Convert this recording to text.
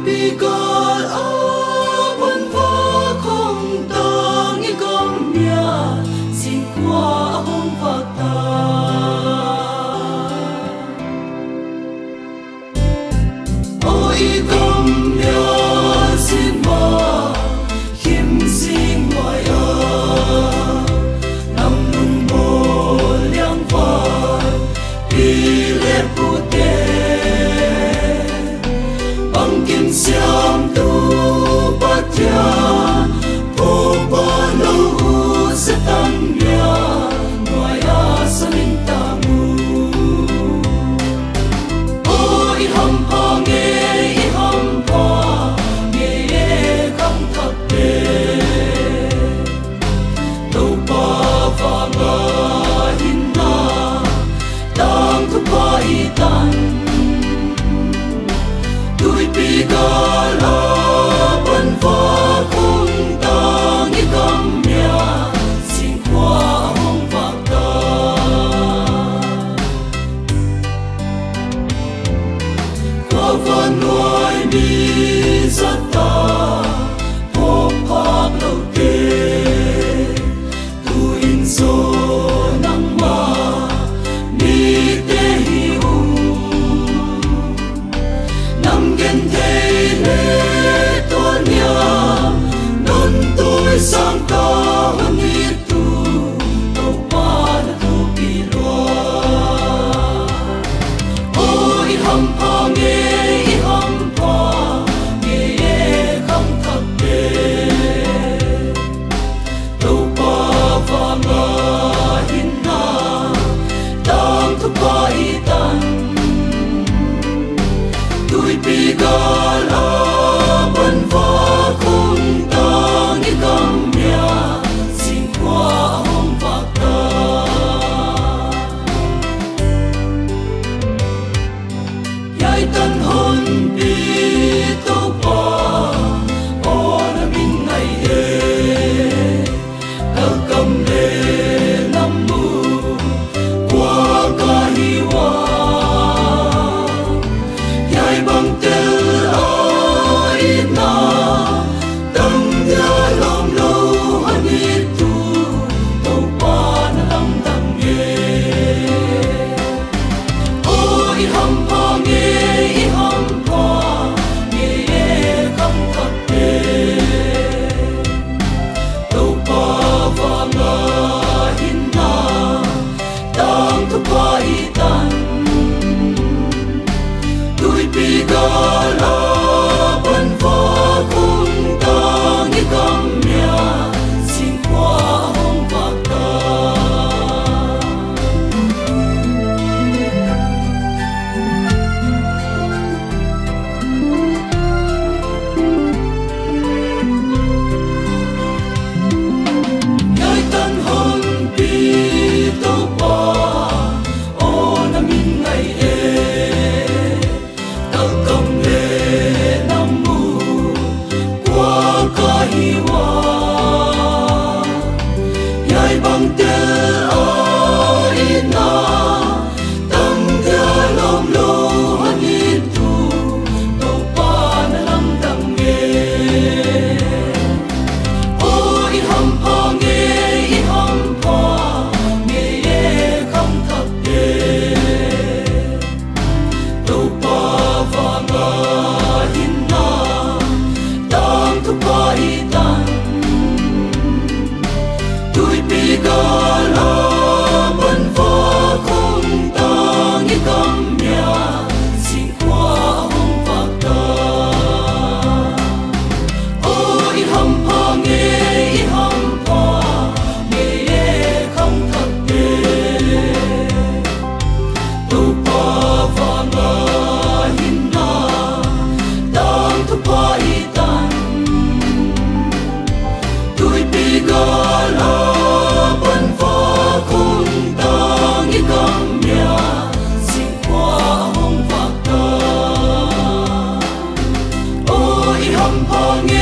bigal aban va không tang i gam mia xin qua hong va ta ôi gam mia xin ma him xin ngoại a nam nung bo liang va pi le pu te bang kim siam tu patya po ba lo sa tam ya ngoại a sa linh ta mu ôi hâm pa nghe hâm pa nghe không thật tê đâu pa va nga hin na tang tu pa i tan tui pi ga la ban va không tang i gam mia xin qua hong va ta qua van nuôi đi za ta po phak lo te tu in zo nang ma ni te hi u nam gen te le to nia non tôi sang ta ni tu to pa na tu pi lo ôi hâm pa nghe hâm pa nghe không thật tê đâu pa va nga hin na tang tu pa i tan tui pi ga la ban va không tang i gam mia xin qua hong va ta yai tan hon pi to pa o na min ngai e kal kam le nam mu qua ka hi wa yai bang tel a ina tang ya lom lo hani tu to pa na lam dang ye ôi hâm pa nghe hâm pa nghe không thật tê đâu pa va nga hin na tang tu pa i tan tui pi ga la ban va không tang i gam mia xin qua hong va ta yai tan hon pi to pa o na min ngai e kal kam le nam mu qua ka hi wa yai bang tel a ina tang ya lom lo hani tu to pa na lam dang ye ôi hâm pa nghe không thật tê đâu pa va nga hin na tang tu pa i tan tui pi ga la ban va không tang i gam mia xin qua hong va ta ôi hâm pa nghe không thật tê đâu pa va nga hin na tang tu pa i tan tui pi ga la ban va không tang i gam mia xin qua hong va ta ôi hâm pa nghe